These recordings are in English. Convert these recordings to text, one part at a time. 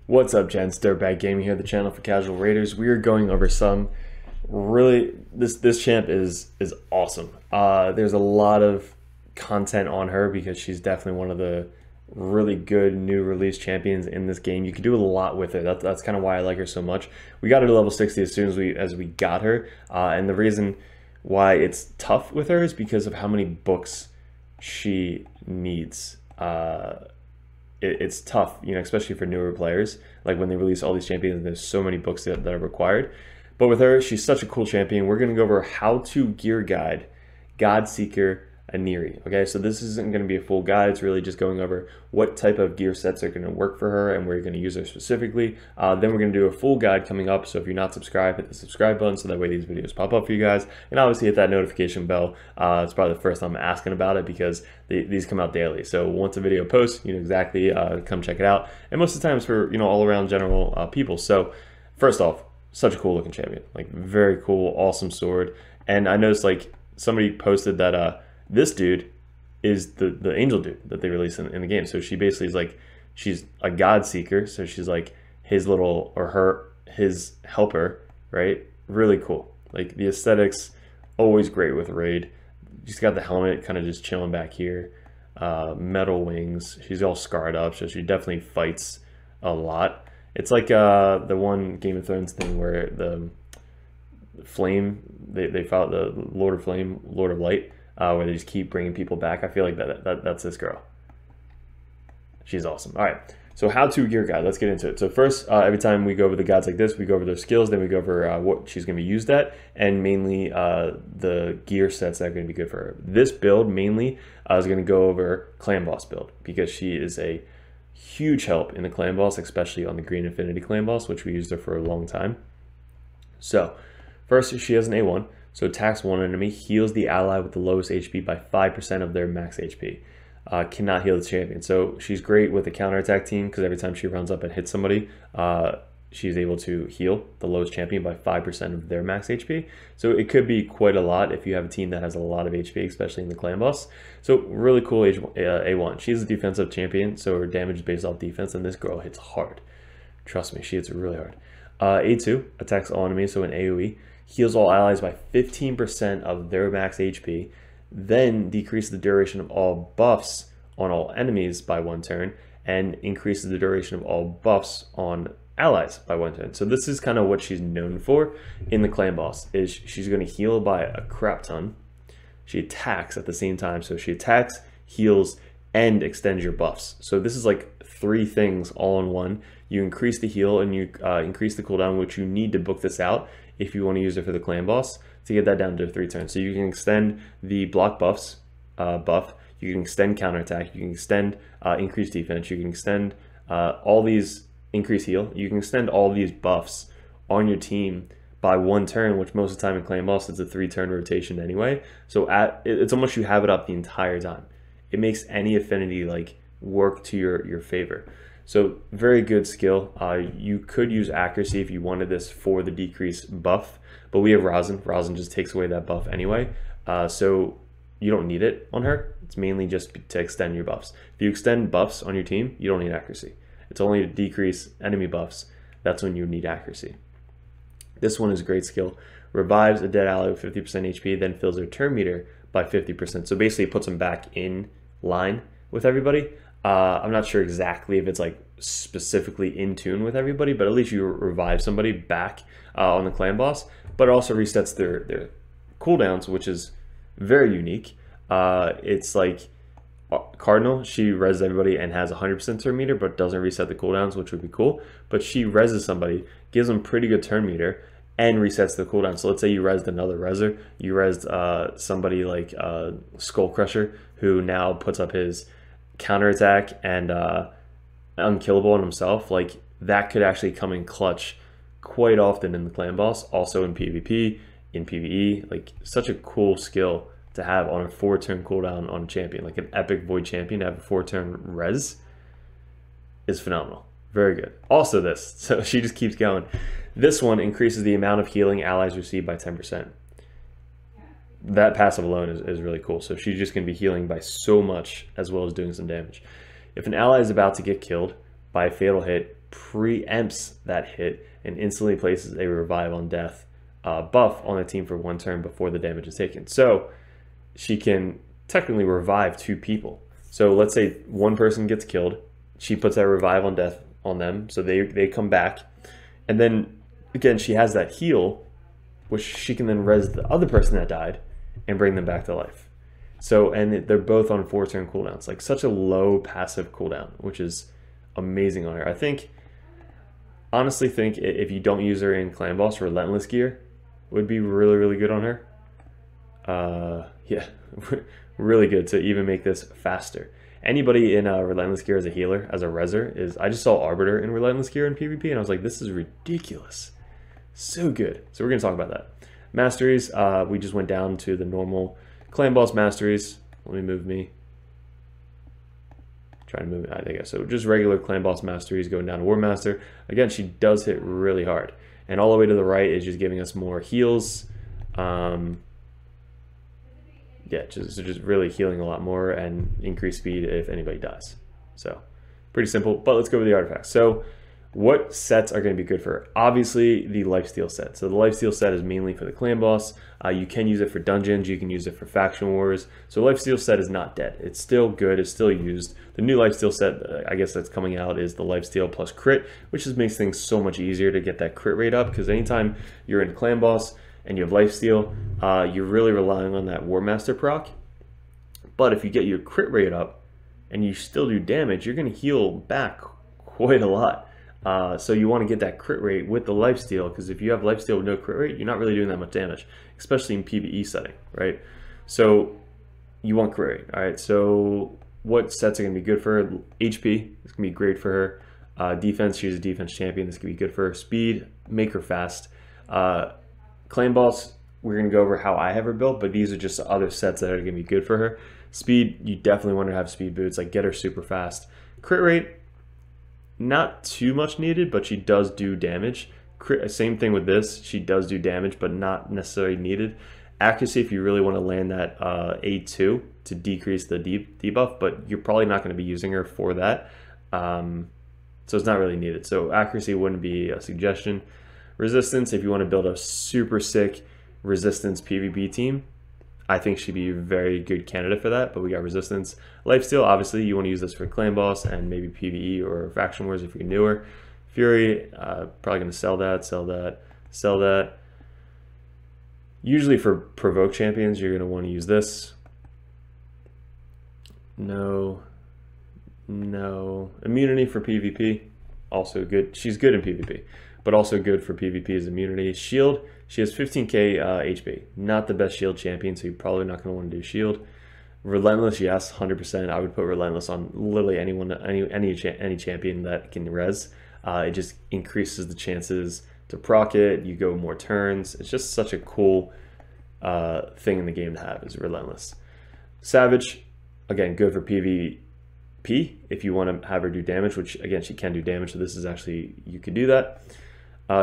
What's up, gents? Dirtbag Gaming here, the channel for casual raiders. We are going over some really this champ is awesome. There's a lot of content on her because she's definitely one of the really good new release champions in this game. You can do a lot with her. That's kind of why I like her so much. We got her to level 60 as soon as we got her, and the reason why it's tough with her is because of how many books she needs. It's tough, you know, especially for newer players. Like when they release all these champions, there's so many books that are required. But with her, she's such a cool champion. We're going to go over how to gear guide GODSEEKER Aniri. Okay, so this isn't going to be a full guide. It's really just going over what type of gear sets are going to work for her and where you're going to use her specifically. Then we're going to do a full guide coming up. So if you're not subscribed, hit the subscribe button so that way these videos pop up for you guys. And obviously hit that notification bell. It's probably the first time I'm asking about it because these come out daily. So once a video posts, you know exactly, come check it out. And most of the time it's for, you know, all around general people. So first off, such a cool looking champion, like very cool, awesome sword. And I noticed like somebody posted that this dude is the angel dude that they released in the game. So she basically is like, she's a God Seeker. So she's like his little, or his helper, right? Really cool. Like the aesthetics, always great with Raid. She's got the helmet kind of just chilling back here. Metal wings. She's all scarred up. So she definitely fights a lot. It's like the one Game of Thrones thing where the flame, they fought the Lord of Flame, Lord of Light, where they just keep bringing people back. I feel like that's this girl. She's awesome. All right, so how to gear guide. Let's get into it. So first, every time we go over the guides like this, we go over their skills, then we go over what she's going to be used at, and mainly the gear sets that are going to be good for her. This build mainly is going to go over Clan Boss build because she is a huge help in the Clan Boss, especially on the Green Infinity Clan Boss, which we used her for a long time. So first, she has an A1. So attacks one enemy, heals the ally with the lowest HP by 5% of their max HP. Cannot heal the champion. So she's great with the counterattack team because every time she runs up and hits somebody, she's able to heal the lowest champion by 5% of their max HP. So it could be quite a lot if you have a team that has a lot of HP, especially in the Clan Boss. So really cool A1. She's a defensive champion, so her damage is based off defense, and this girl hits hard. Trust me, she hits really hard. A2, attacks all enemies, so an AoE. Heals all allies by 15% of their max HP, then decreases the duration of all buffs on all enemies by 1 turn, and increases the duration of all buffs on allies by 1 turn. So this is kind of what she's known for in the Clan Boss, is she's going to heal by a crap ton. She attacks at the same time, so she attacks, heals, and extends your buffs. So this is like 3 things all in one. You increase the heal and you increase the cooldown, which you need to book this out if you want to use it for the Clan Boss to get that down to 3 turns. So you can extend the block buffs buff, you can extend counterattack, you can extend increased defense, you can extend all these increased heal, you can extend all these buffs on your team by 1 turn, which most of the time in Clan Boss it's a 3-turn rotation anyway. So it's almost you have it up the entire time. It makes any affinity like work to your favor. So very good skill. You could use accuracy if you wanted this for the decrease buff, but we have Rosin. Rosin just takes away that buff anyway. So you don't need it on her. It's mainly just to extend your buffs. If you extend buffs on your team, you don't need accuracy. It's only to decrease enemy buffs. That's when you need accuracy. This one is a great skill. Revives a dead ally with 50% HP, then fills their turn meter by 50%. So basically it puts them back in line with everybody. I'm not sure exactly if it's like specifically in tune with everybody, but at least you revive somebody back on the Clan Boss, but it also resets their cooldowns, which is very unique. It's like Cardinal, she reses everybody and has 100% turn meter, but doesn't reset the cooldowns, which would be cool. But she reses somebody, gives them pretty good turn meter, and resets the cooldown. So let's say you resed another reser, you resed somebody like Skull Crusher, who now puts up his counterattack and unkillable on himself. Like that could actually come in clutch quite often in the Clan Boss, also in PvP, in PvE. Like such a cool skill to have on a 4-turn cooldown on a champion, like an epic void champion to have a 4-turn res is phenomenal. Very good. Also this, so she just keeps going. This one increases the amount of healing allies receive by 10%. That passive alone is really cool. So she's just going to be healing by so much as well as doing some damage. If an ally is about to get killed by a fatal hit, preempts that hit and instantly places a revive on death buff on the team for 1 turn before the damage is taken. So she can technically revive 2 people. So let's say 1 person gets killed, she puts that revive on death on them, so they come back, and then again she has that heal, which she can then res the other person that died and bring them back to life. So, and they're both on 4-turn cooldowns, like such a low passive cooldown, which is amazing on her. Honestly think if you don't use her in Clan Boss, Relentless gear would be really good on her. Yeah, really good to even make this faster. Anybody in Relentless gear as a healer, as a reser, I just saw Arbiter in Relentless gear in PvP, and I was like, this is ridiculous. So good. So we're going to talk about that. Masteries, we just went down to the normal Clan Boss Masteries. Let me move me. Try to move it, I think. So just regular Clan Boss Masteries going down to War Master. Again, she does hit really hard. And all the way to the right is just giving us more heals. Yeah, just really healing a lot more and increase speed if anybody dies. So pretty simple, but let's go over the artifacts. So what sets are going to be good for her? Obviously the lifesteal set. So the lifesteal set is mainly for the Clan Boss. You can use it for dungeons, you can use it for faction wars. So lifesteal set is not dead. It's still good, it's still used. The new lifesteal set, I guess that's coming out, is the lifesteal plus crit, which just makes things so much easier to get that crit rate up, because anytime you're in Clan Boss and you have lifesteal, you're really relying on that War Master proc. But if you get your crit rate up and you still do damage, you're going to heal back quite a lot. So you want to get that crit rate with the lifesteal, because if you have lifesteal with no crit rate, you're not really doing that much damage, especially in PvE setting, right? So you want crit rate. All right, so what sets are going to be good for her? HP is going to be great for her. Defense, she's a defense champion. This could be good for her. Speed, make her fast. Clan Boss, we're going to go over how I have her built, but these are just other sets that are going to be good for her. Speed, you definitely want to have speed boots, like get her super fast. Crit rate, not too much needed, but she does do damage. Same thing with this, she does do damage, but not necessarily needed. Accuracy, if you really want to land that A2 to decrease the debuff, but you're probably not going to be using her for that. So it's not really needed. So accuracy wouldn't be a suggestion. Resistance, if you want to build a super sick resistance PvP team, I think she'd be a very good candidate for that, but we got resistance. Lifesteal, obviously, you want to use this for Clan Boss and maybe PvE or Faction Wars if you're newer. Fury, probably going to sell that. Usually for Provoke champions, you're going to want to use this. No. Immunity for PvP, also good. She's good in PvP, but also good for PvP is immunity. Shield, she has 15k HP. Not the best shield champion, so you're probably not going to want to do shield. Relentless, yes, 100%. I would put Relentless on literally anyone, any champion that can res. It just increases the chances to proc it. You go more turns. It's just such a cool thing in the game to have, is Relentless. Savage, again, good for PvP if you want to have her do damage, which again, she can do damage, so this is actually, you could do that.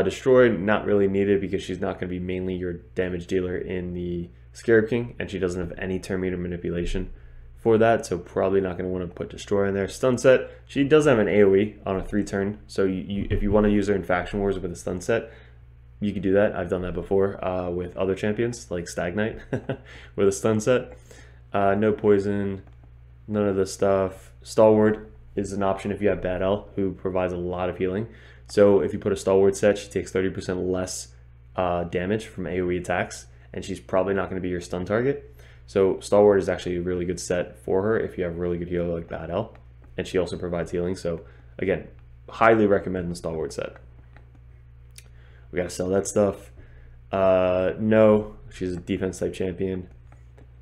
Destroy, not really needed because she's not going to be mainly your damage dealer in the Scarab King, and she doesn't have any turn meter manipulation for that, so probably not going to want to put Destroy in there. Stun set, she does have an AoE on a 3-turn, so if you want to use her in Faction Wars with a stun set, you could do that. I've done that before with other champions, like Stag Knight, with a stun set. No poison, none of this stuff. Stalwart is an option if you have Bad L, who provides a lot of healing. So if you put a Stalwart set, she takes 30% less damage from AoE attacks, and she's probably not going to be your stun target. So Stalwart is actually a really good set for her if you have a really good healer like Bad L, and she also provides healing. So again, highly recommend the Stalwart set. We got to sell that stuff. No, she's a defense type champion.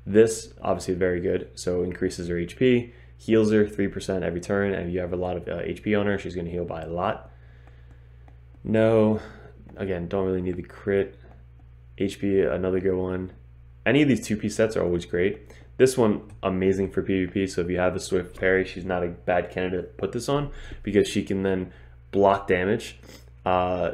This obviously very good, so increases her HP, heals her 3% every turn, and if you have a lot of HP on her, she's going to heal by a lot. No, again, don't really need the crit. HP, another good one. Any of these 2-piece sets are always great. This one, amazing for PvP, so if you have a Swift Parry, she's not a bad candidate to put this on, because she can then block damage.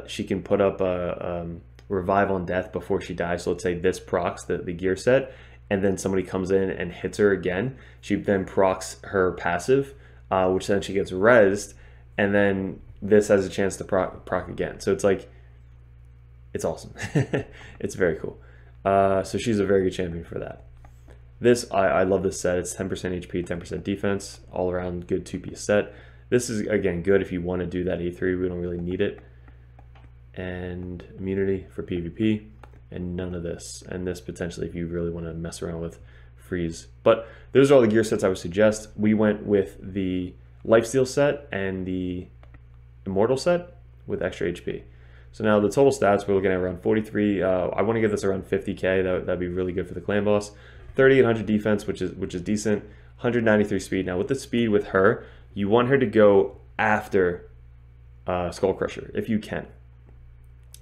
She can put up a revive on death before she dies, so let's say this procs the gear set, and then somebody comes in and hits her again. She then procs her passive, which then she gets rezzed, and then this has a chance to proc again. So it's like, it's awesome. It's very cool. So she's a very good champion for that. This, I love this set. It's 10% HP, 10% defense, all around good 2-piece set. This is, again, good if you want to do that A3. We don't really need it. And immunity for PvP, and none of this. And this potentially if you really want to mess around with freeze. But those are all the gear sets I would suggest. We went with the lifesteal set and the immortal set with extra HP. So now the total stats, we're looking at around 43. I want to give this around 50k. That'd be really good for the clan boss. 3800 defense, which is decent. 193 speed. Now with the speed with her, you want her to go after Skull Crusher if you can.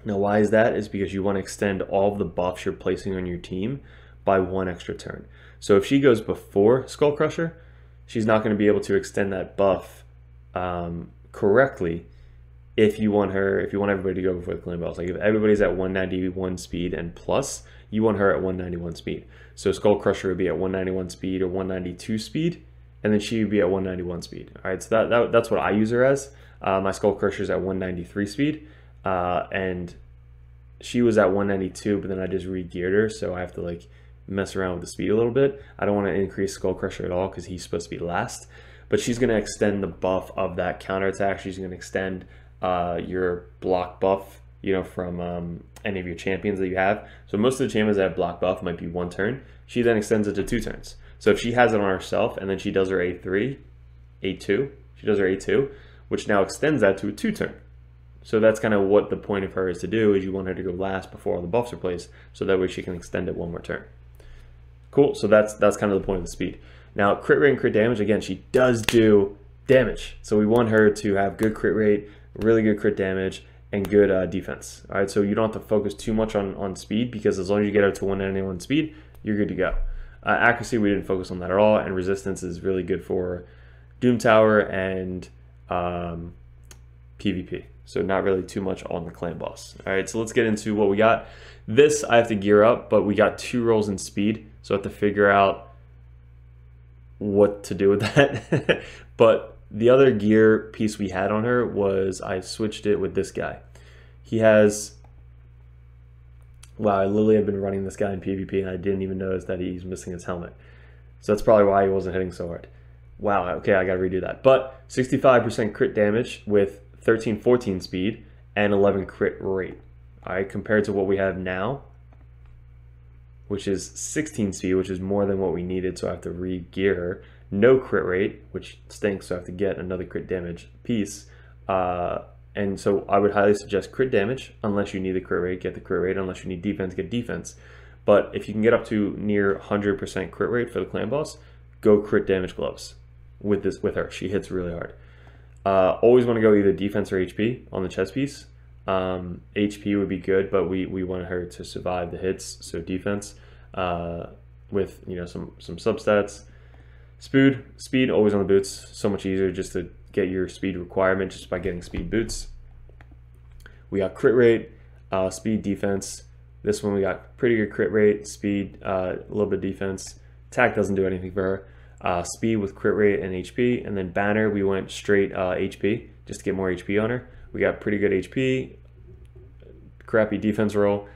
Now why is that? Is because you want to extend all of the buffs you're placing on your team by 1 extra turn. So if she goes before Skull Crusher, she's not going to be able to extend that buff correctly. If you want everybody to go before the clan boss, like if everybody's at 191 speed and plus, you want her at 191 speed. So Skull Crusher would be at 191 speed or 192 speed, and then she would be at 191 speed. All right, so that's what I use her as. My Skull Crusher is at 193 speed, and she was at 192, but then I just re-geared her, so I have to like mess around with the speed a little bit. I don't want to increase Skull Crusher at all because he's supposed to be last, but she's going to extend the buff of that counterattack. She's going to extend your block buff, you know, from any of your champions that you have. So most of the champions that have block buff might be 1 turn. She then extends it to 2 turns. So if she has it on herself and then she does her A3, A2, she does her A2, which now extends that to a 2 turn. So that's kind of what the point of her is to do, is you want her to go last before all the buffs are placed, so that way she can extend it 1 more turn. Cool, so that's kind of the point of the speed. Now crit rate and crit damage, again, she does do damage. So we want her to have good crit rate, really good crit damage, and good defense. All right, so you don't have to focus too much on speed, because as long as you get her to 191 speed, you're good to go. Accuracy, we didn't focus on that at all, and resistance is really good for Doom Tower and PvP. So not really too much on the clan boss. All right, so let's get into what we got. This I have to gear up, but we got 2 rolls in speed, so I have to figure out what to do with that. But the other gear piece we had on her was I switched it with this guy. He has, wow, I literally have been running this guy in PvP and I didn't even notice that he's missing his helmet. So that's probably why he wasn't hitting so hard. Wow, okay, I gotta redo that. But 65% crit damage with 13-14 speed and 11 crit rate. All right, compared to what we have now, which is 16 speed, which is more than what we needed, so I have to re-gear her. No crit rate, which stinks, so I have to get another crit damage piece. And so I would highly suggest crit damage. Unless you need the crit rate, get the crit rate. Unless you need defense, get defense. But if you can get up to near 100% crit rate for the clan boss, go crit damage gloves with her. She hits really hard. Always want to go either defense or HP on the chest piece. HP would be good, but we want her to survive the hits, so defense with, you know, some substats. Speed always on the boots, so much easier just to get your speed requirement just by getting speed boots. We got crit rate, speed, defense. This one we got pretty good crit rate, speed, a little bit of defense. Attack doesn't do anything for her. Speed with crit rate and HP, and then banner we went straight HP just to get more HP on her. We got pretty good HP, crappy defense roll,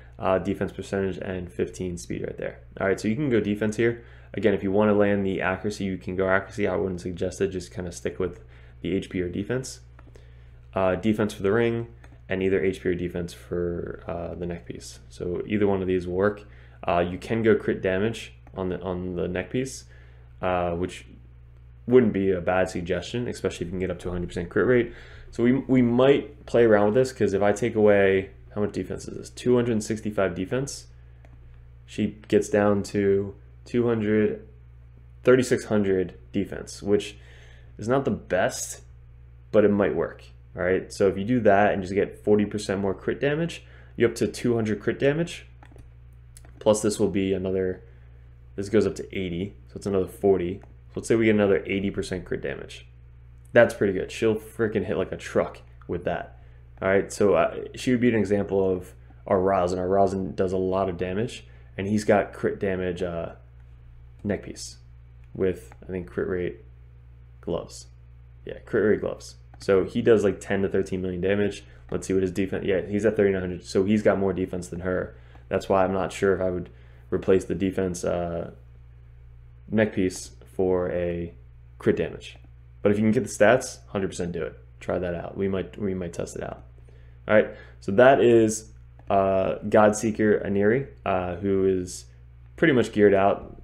defense percentage, and 15 speed right there. All right, so you can go defense here. Again, if you want to land the accuracy, you can go accuracy. I wouldn't suggest it. Just kind of stick with the HP or defense. Defense for the ring, and either HP or defense for the neck piece. So either one of these will work. You can go crit damage on the neck piece, which wouldn't be a bad suggestion, especially if you can get up to 100% crit rate. So we might play around with this, because if I take away, how much defense is this? 265 defense. She gets down to 3,600 defense, which is not the best, but it might work. All right, so if you do that and just get 40% more crit damage, you're up to 200 crit damage. Plus this will be another, this goes up to 80, so it's another 40. So let's say we get another 80% crit damage. That's pretty good. She'll freaking hit like a truck with that. All right, so she would be an example of our Rosin. Our Rosin does a lot of damage, and he's got crit damage neck piece with, I think, crit rate gloves. Yeah, crit rate gloves. So he does like 10 to 13 million damage. Let's see what his defense, yeah, he's at 3,900, so he's got more defense than her. That's why I'm not sure if I would replace the defense neck piece for a crit damage. But if you can get the stats, 100% do it. Try that out. We might test it out. All right, so that is GODSEEKER ANIRI, who is pretty much geared out.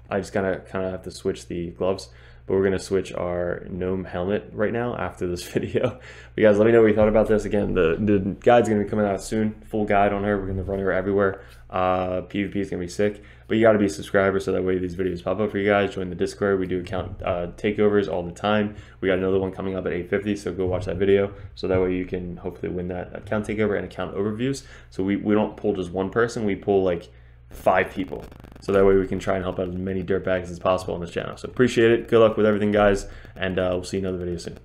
I just kind of have to switch the gloves, but we're gonna switch our gnome helmet right now after this video. But guys, let me know what you thought about this. Again, the guide's gonna be coming out soon. Full guide on her. We're gonna run her everywhere. PvP is gonna be sick, but you gotta be a subscriber so that way these videos pop up for you guys. Join the Discord. We do account takeovers all the time. We got another one coming up at 8:50, so go watch that video so that way you can hopefully win that account takeover and account overviews. So we don't pull just one person, we pull like 5 people, so that way we can try and help out as many dirtbags as possible on this channel. So appreciate it. Good luck with everything, guys, and we'll see you in another video soon.